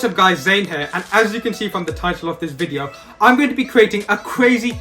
What's up guys, Zane here, and as you can see from the title of this video, I'm going to be creating a crazy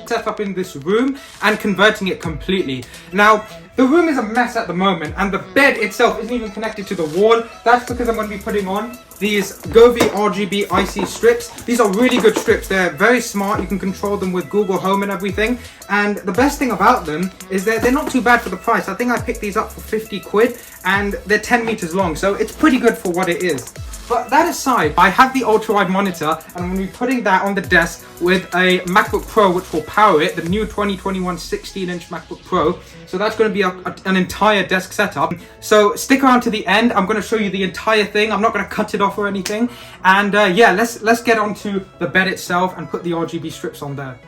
setup in this room and converting it completely. Now, the room is a mess at the moment and the bed itself isn't even connected to the wall. That's because I'm going to be putting on these Govee RGB IC strips. These are really good strips. They're very smart. You can control them with Google Home and everything. And the best thing about them is that they're not too bad for the price. I think I picked these up for 50 quid and they're 10 meters long. So it's pretty good for what it is. But that aside, I have the ultra-wide monitor and I'm going to be putting that on the desk with a MacBook Pro which will power it, the new 2021 16-inch MacBook Pro. So that's going to be an entire desk setup. So stick around to the end. I'm going to show you the entire thing. I'm not going to cut it off or anything. And yeah, let's get on to the bed itself and put the RGB strips on there.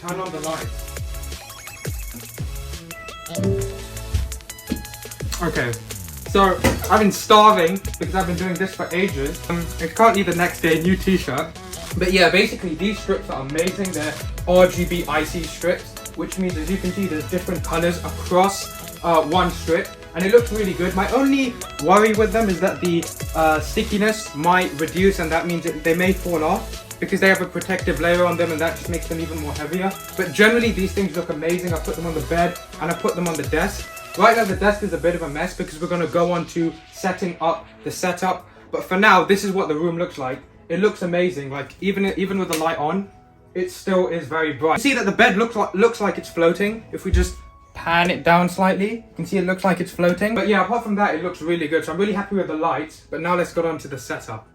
Turn on the lights. Okay, so I've been starving because I've been doing this for ages. I can't eat the next day, new t-shirt. But yeah, basically these strips are amazing. They're RGB IC strips, which means as you can see there's different colors across one strip. And it looks really good. My only worry with them is that the stickiness might reduce, and that means they may fall off, because they have a protective layer on them and that just makes them even more heavier. But generally these things look amazing. I put them on the bed and I put them on the desk. Right now the desk is a bit of a mess because we're going to go on to setting up the setup. But for now, this is what the room looks like. It looks amazing. Like even with the light on, it still is very bright. You see that the bed looks like it's floating. If we just pan it down slightly, you can see it looks like it's floating. But yeah, apart from that, it looks really good. So I'm really happy with the lights. But now let's go on to the setup.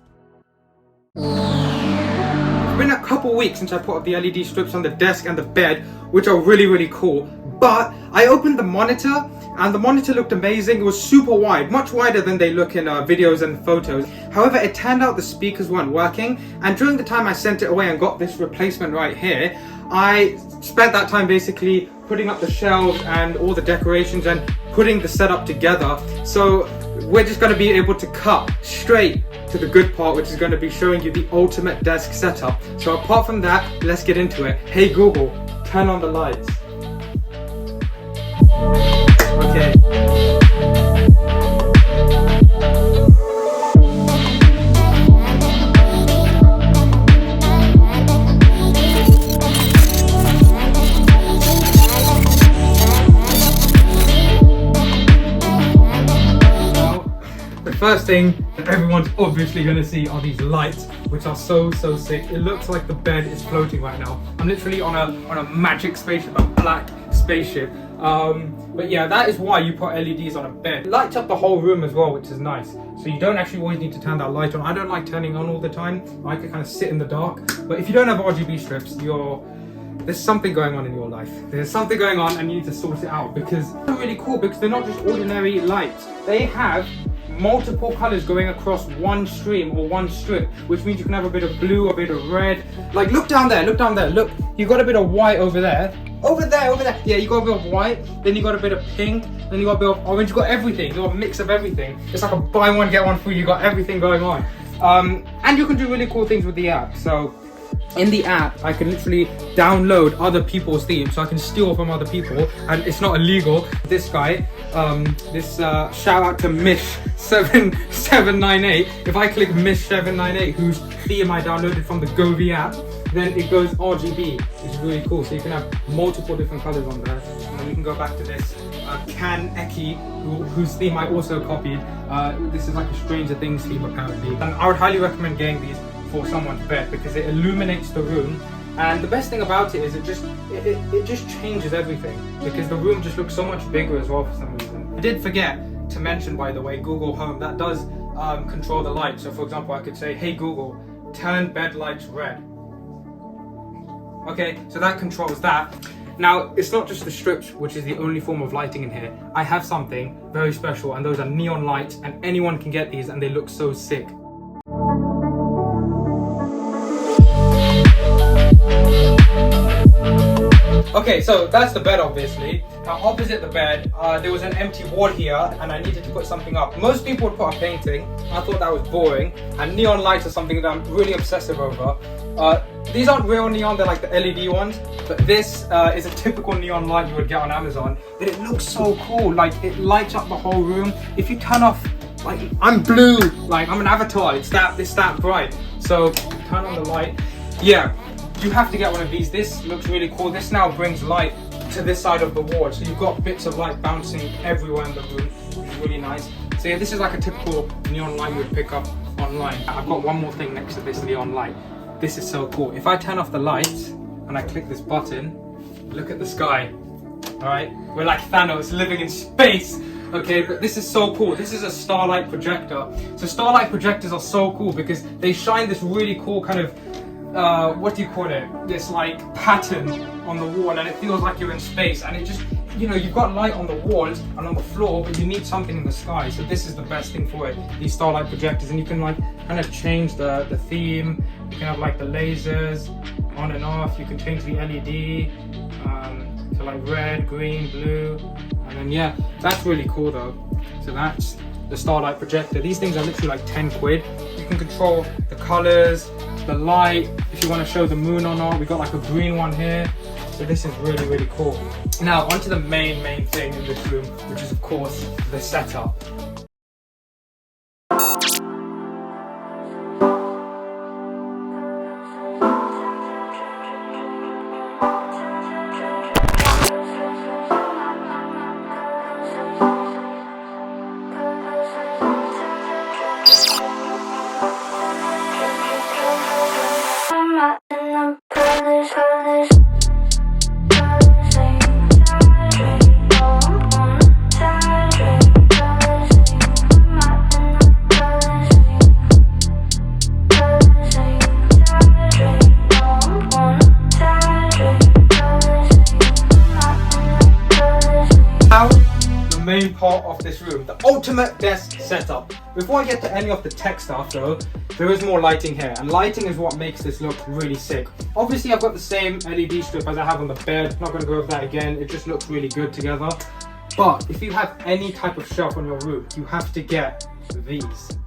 It's been a couple weeks since I put up the LED strips on the desk and the bed, which are really cool. But I opened the monitor and the monitor looked amazing. It was super wide, much wider than they look in videos and photos. However, it turned out the speakers weren't working, and during the time I sent it away and got this replacement right here, I spent that time basically putting up the shelves and all the decorations and putting the setup together. So we're just going to be able to cut straight to the good part, which is going to be showing you the ultimate desk setup. So apart from that, let's get into it. Hey Google, turn on the lights. Okay. First thing that everyone's obviously going to see are these lights, which are so sick. It looks like the bed is floating right now. I'm literally on a magic spaceship, a black spaceship. But yeah, that is why you put LEDs on a bed. It lights up the whole room as well, which is nice. So you don't actually always need to turn that light on. I don't like turning on all the time. I like to kind of sit in the dark. But if you don't have RGB strips, there's something going on in your life. There's something going on and you need to sort it out, because they're really cool because they're not just ordinary lights. They have multiple colors going across one stream or one strip, which means you can have a bit of blue, a bit of red. Like look down there, look, you got a bit of white over there. Yeah, you got a bit of white, then you got a bit of pink, then you got a bit of orange. You got everything, you got a mix of everything. It's like a buy one get one free. You got everything going on. And you can do really cool things with the app. So in the app, I can literally download other people's themes, so I can steal from other people, and it's not illegal. This guy, shout out to Mish7798. If I click Mish798, whose theme I downloaded from the Govee app, then it goes RGB. It's really cool, so you can have multiple different colors on there. And then we can go back to this Can Eki, whose theme I also copied. This is like a Stranger Things theme apparently, and I would highly recommend getting these for someone's bed because it illuminates the room. And the best thing about it is it just changes everything, because the room just looks so much bigger as well for some reason. I did forget to mention, by the way, Google Home, that does control the light. So for example, I could say, hey Google, turn bed lights red. Okay, so that controls that. Now, it's not just the strips, which is the only form of lighting in here. I have something very special, and those are neon lights, and anyone can get these, and they look so sick. Okay, so that's the bed, obviously. Now, opposite the bed, there was an empty wall here, and I needed to put something up. Most people would put a painting. I thought that was boring, and neon lights are something that I'm really obsessive over. These aren't real neon, they're like the LED ones, but this is a typical neon light you would get on Amazon. But it looks so cool, like it lights up the whole room. If you turn off, like I'm blue, like I'm an avatar, it's that bright. So turn on the light. Yeah, you have to get one of these. This looks really cool. This now brings light to this side of the wall, so you've got bits of light bouncing everywhere in the room, which is really nice. So yeah, this is like a typical neon light you would pick up online. I've got one more thing next to this neon light. This is so cool. If I turn off the lights and I click this button, look at the sky. Alright, we're like Thanos living in space. Okay, but this is so cool. This is a Starlight projector. So Starlight projectors are so cool because they shine this really cool kind of what do you call it? This like pattern on the wall, and it feels like you're in space, and it just, you know, you've got light on the walls and on the floor, but you need something in the sky. So this is the best thing for it, these Starlight projectors, and you can like kind of change the theme. You can have like the lasers on and off. You can change the LED to like red, green, blue, and then yeah, that's really cool though. So that's the Starlight projector. These things are literally like 10 quid. You can control the colors, the light, if you want to show the moon or not. We got like a green one here. So this is really, really cool. Now onto the main thing in this room, which is of course the setup. Main part of this room, the ultimate desk setup. Before I get to any of the tech stuff though, there is more lighting here, and lighting is what makes this look really sick. Obviously I've got the same LED strip as I have on the bed, not going to go over that again, it just looks really good together. But if you have any type of shelf on your roof, you have to get these.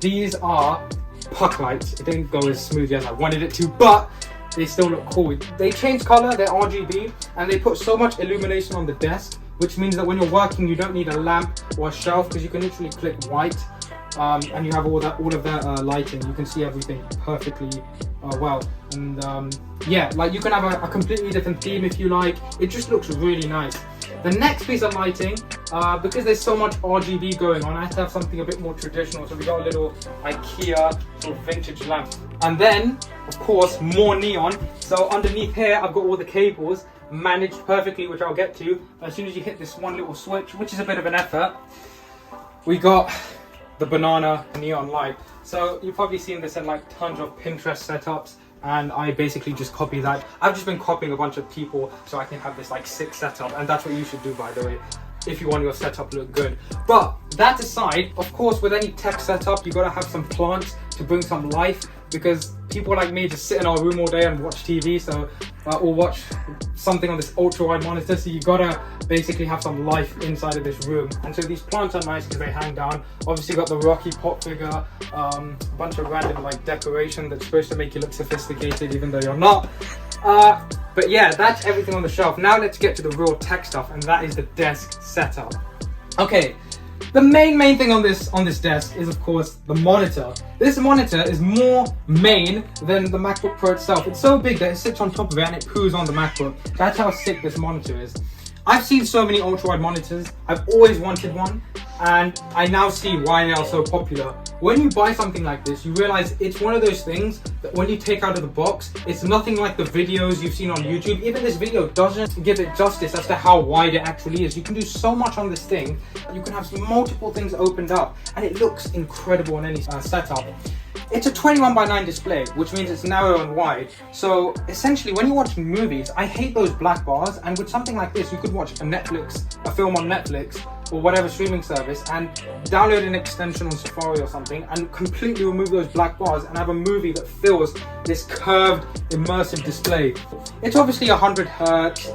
These are puck lights. It didn't go as smoothly as I wanted it to, but they still look cool. They change color, they're RGB, and they put so much illumination on the desk, which means that when you're working, you don't need a lamp or a shelf, because you can literally click white, and you have all of that lighting. You can see everything perfectly well. And yeah, like you can have a completely different theme if you like. It just looks really nice. The next piece of lighting, because there's so much RGB going on, I had to have something a bit more traditional. So we got a little IKEA sort of vintage lamp. And then, of course, more neon. So underneath here, I've got all the cables managed perfectly, which I'll get to. As soon as you hit this one little switch, which is a bit of an effort, we got the banana neon light. So you've probably seen this in like tons of Pinterest setups, and I basically just copy that. I've just been copying a bunch of people so I can have this like sick setup, and that's what you should do, by the way, if you want your setup to look good. But that aside, of course, with any tech setup, you gotta have some plants to bring some life, because people like me just sit in our room all day and watch TV, so or watch something on this ultra wide monitor, so you gotta basically have some life inside of this room. And so these plants are nice because they hang down. Obviously got the Rocky pop figure, a bunch of random like decoration that's supposed to make you look sophisticated even though you're not. But yeah, that's everything on the shelf. Now let's get to the real tech stuff, and that is the desk setup. Okay, the main thing on this desk is of course the monitor. This monitor is more main than the MacBook Pro itself. It's so big that it sits on top of it and it poos on the MacBook. That's how sick this monitor is. I've seen so many ultra-wide monitors. I've always wanted one, and I now see why they are so popular. When you buy something like this, you realize it's one of those things that when you take out of the box, it's nothing like the videos you've seen on YouTube. Even this video doesn't give it justice as to how wide it actually is. You can do so much on this thing. You can have multiple things opened up, and it looks incredible in any setup. It's a 21:9 display, which means it's narrow and wide. So essentially, when you're watching movies, I hate those black bars. And with something like this, you could watch a film on Netflix or whatever streaming service, and download an extension on Safari or something, and completely remove those black bars and have a movie that fills this curved, immersive display. It's obviously 100 hertz.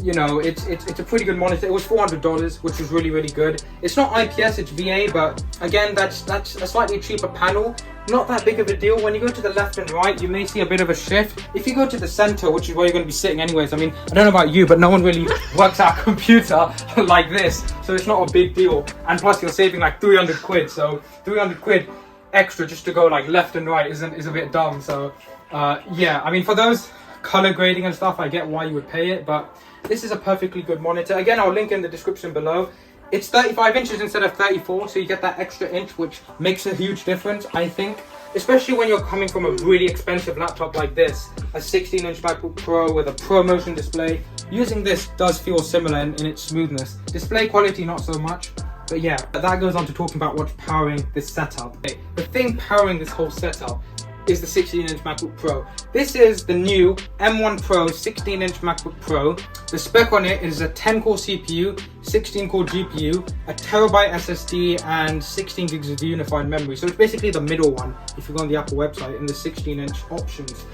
You know, it's a pretty good monitor. It was $400, which was really, really good. It's not IPS, it's VA, but again, that's a slightly cheaper panel. Not that big of a deal. When you go to the left and right, you may see a bit of a shift. If you go to the center, which is where you're going to be sitting anyways, I mean, I don't know about you, but no one really works out a computer like this, so it's not a big deal. And plus, you're saving like 300 quid, so 300 quid extra just to go like left and right is a bit dumb. So yeah, I mean, for those color grading and stuff, I get why you would pay it, but this is a perfectly good monitor. Again, I'll link in the description below. It's 35 inches instead of 34, so you get that extra inch, which makes a huge difference, I think. Especially when you're coming from a really expensive laptop like this, a 16-inch MacBook Pro with a ProMotion display. Using this does feel similar in its smoothness. Display quality, not so much. But yeah, that goes on to talking about what's powering this setup. The thing powering this whole setup is the 16-inch MacBook Pro. This is the new M1 Pro 16-inch MacBook Pro. The spec on it is a 10-core CPU, 16-core GPU, a terabyte SSD, and 16 gigs of unified memory. So it's basically the middle one if you go on the Apple website in the 16-inch options.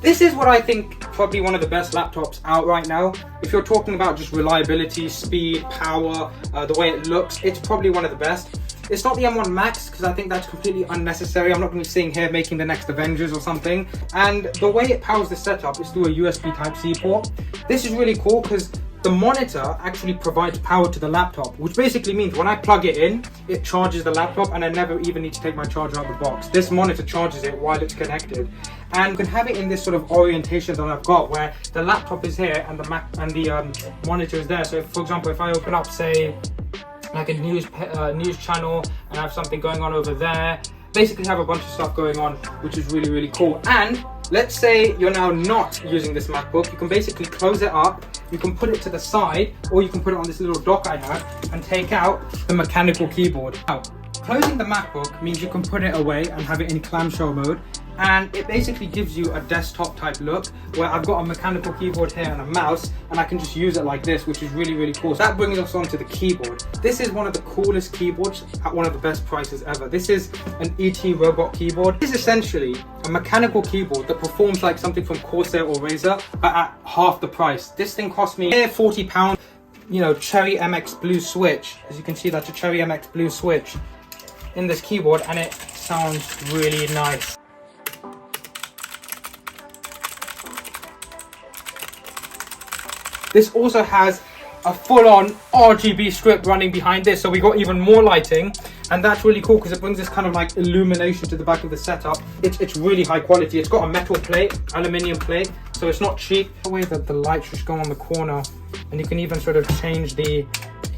This is what I think probably one of the best laptops out right now. If you're talking about just reliability, speed, power, the way it looks, it's probably one of the best. It's not the M1 Max, because I think that's completely unnecessary. I'm not going to be sitting here making the next Avengers or something. And the way it powers the setup is through a USB Type-C port. This is really cool because the monitor actually provides power to the laptop, which basically means when I plug it in, it charges the laptop and I never even need to take my charger out of the box. This monitor charges it while it's connected. And you can have it in this sort of orientation that I've got, where the laptop is here and the monitor is there. So if, for example, if I open up, say, like a news channel and have something going on over there, basically have a bunch of stuff going on, which is really, really cool. And let's say you're now not using this MacBook, you can basically close it up, you can put it to the side, or you can put it on this little dock I have and take out the mechanical keyboard. Now, closing the MacBook means you can put it away and have it in clamshell mode, and it basically gives you a desktop type look where I've got a mechanical keyboard here and a mouse, and I can just use it like this, which is really, really cool. So that brings us on to the keyboard. This is one of the coolest keyboards at one of the best prices ever. This is an ET robot keyboard. This is essentially a mechanical keyboard that performs like something from Corsair or Razer, but at half the price. This thing cost me £40. You know, Cherry MX Blue switch. As you can see, that's a Cherry MX Blue switch in this keyboard, and it sounds really nice. This also has a full-on RGB strip running behind this, so we got even more lighting, and that's really cool because it brings this kind of like illumination to the back of the setup. It's really high quality. It's got a metal plate, aluminium plate, so it's not cheap. The way that the lights just go on the corner, and you can even sort of change the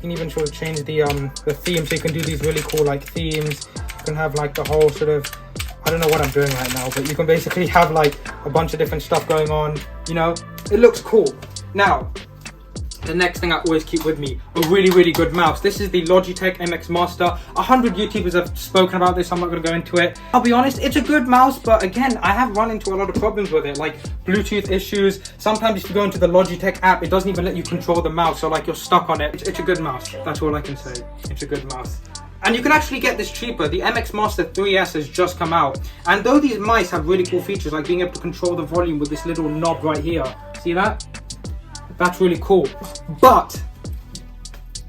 theme, so you can do these really cool like themes. You can have like the whole sort of, I don't know what I'm doing right now, but you can basically have like a bunch of different stuff going on. You know, it looks cool. Now, the next thing I always keep with me, a really, really good mouse. This is the Logitech MX Master. 100 YouTubers have spoken about this, so I'm not going to go into it. I'll be honest, it's a good mouse, but again, I have run into a lot of problems with it, like Bluetooth issues. Sometimes if you go into the Logitech app, it doesn't even let you control the mouse, so like you're stuck on it. It's a good mouse, that's all I can say. It's a good mouse. And you can actually get this cheaper. The MX Master 3S has just come out. And though these mice have really cool features, like being able to control the volume with this little knob right here. See that? That's really cool. But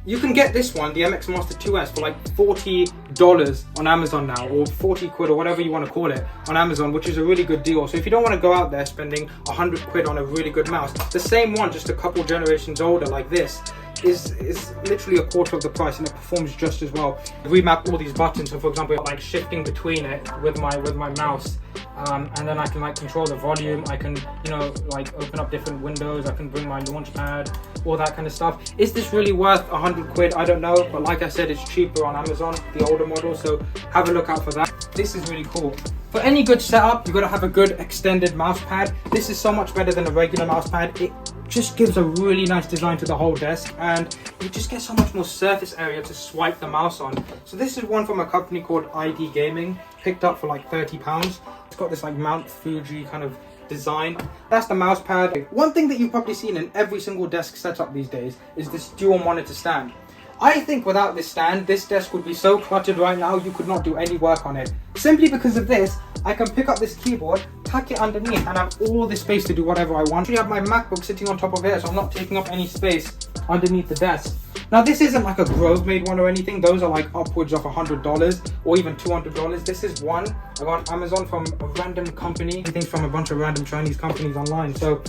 you can get this one, the MX Master 2S, for like $40 on Amazon now, or 40 quid or whatever you want to call it on Amazon, which is a really good deal. So if you don't want to go out there spending 100 quid on a really good mouse, the same one, just a couple generations older like this, is literally a quarter of the price, and it performs just as well. Remap all these buttons, so for example, like shifting between it with my mouse, and then I can like control the volume. I can, you know, like open up different windows. I can bring my Launchpad, all that kind of stuff. Is this really worth 100 quid? I don't know, but like I said, it's cheaper on Amazon, the older model, so have a look out for that. This is really cool. For any good setup, you've got to have a good extended mouse pad. This is so much better than a regular mouse pad. It just gives a really nice design to the whole desk, and you just get so much more surface area to swipe the mouse on. So this is one from a company called ID Gaming, picked up for like £30. It's got this like Mount Fuji kind of design. That's the mouse pad. One thing that you've probably seen in every single desk setup these days is this dual monitor stand. I think without this stand, this desk would be so cluttered right now, you could not do any work on it. Simply because of this, I can pick up this keyboard, tuck it underneath, and have all the space to do whatever I want. I have my Macbook sitting on top of it, so I'm not taking up any space underneath the desk. Now this isn't like a Grove made one or anything. Those are like upwards of $100 or even $200. This is one I got on Amazon from a random company. Things from a bunch of random Chinese companies online. So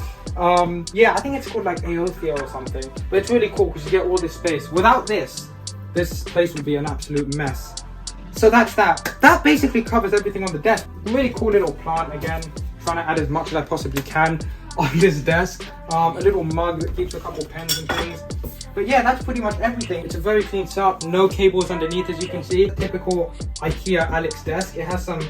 yeah, I think it's called like Aothea or something. But it's really cool because you get all this space. Without this place would be an absolute mess. So that's that. That basically covers everything on the desk. Really cool little plant again. Trying to add as much as I possibly can on this desk. A little mug that keeps a couple pens and things. But yeah, that's pretty much everything. It's a very clean setup, no cables underneath, as you can see. A typical IKEA Alex desk. It has some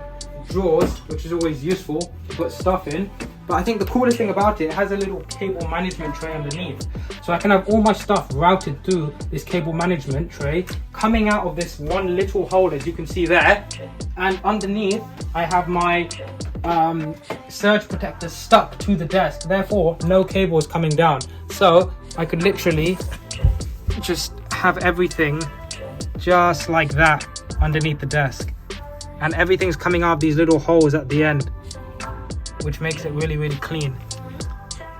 drawers, which is always useful to put stuff in. But I think the coolest thing about it has a little cable management tray underneath. So I can have all my stuff routed through this cable management tray, coming out of this one little hole, as you can see there. And underneath, I have my surge protector stuck to the desk. Therefore, no cables coming down. So I could literally just have everything just like that underneath the desk, and everything's coming out of these little holes at the end, which makes it really, really clean.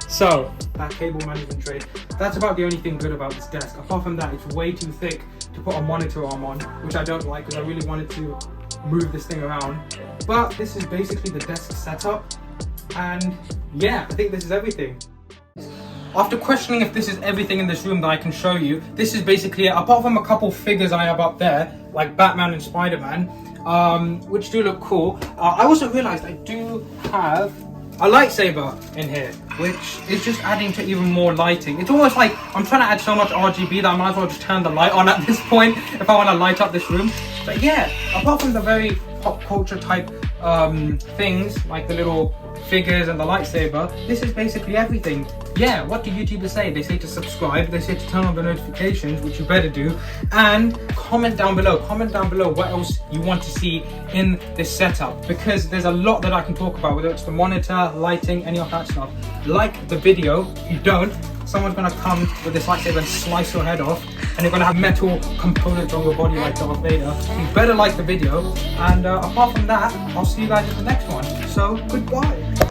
So that cable management tray, that's about the only thing good about this desk. Apart from that, it's way too thick to put a monitor arm on, which I don't like because I really wanted to move this thing around. But this is basically the desk setup, and yeah, I think this is everything. After questioning if this is everything in this room that I can show you, this is basically it. Apart from a couple figures I have up there, like Batman and Spider-Man, which do look cool. I also realized I do have a lightsaber in here, which is just adding to even more lighting. It's almost like I'm trying to add so much RGB that I might as well just turn the light on at this point if I want to light up this room. But yeah, apart from the very pop culture type things, like the little figures and the lightsaber, this is basically everything. Yeah, what do YouTubers say? They say to subscribe, they say to turn on the notifications, which you better do, and comment down below what else you want to see in this setup, because there's a lot that I can talk about, whether it's the monitor, lighting, any of that stuff. Like the video. If you don't, someone's gonna come with this lightsaber and slice your head off, and you're gonna have metal components on your body like Darth Vader. So you better like the video, and apart from that, I'll see you guys in the next one. So goodbye.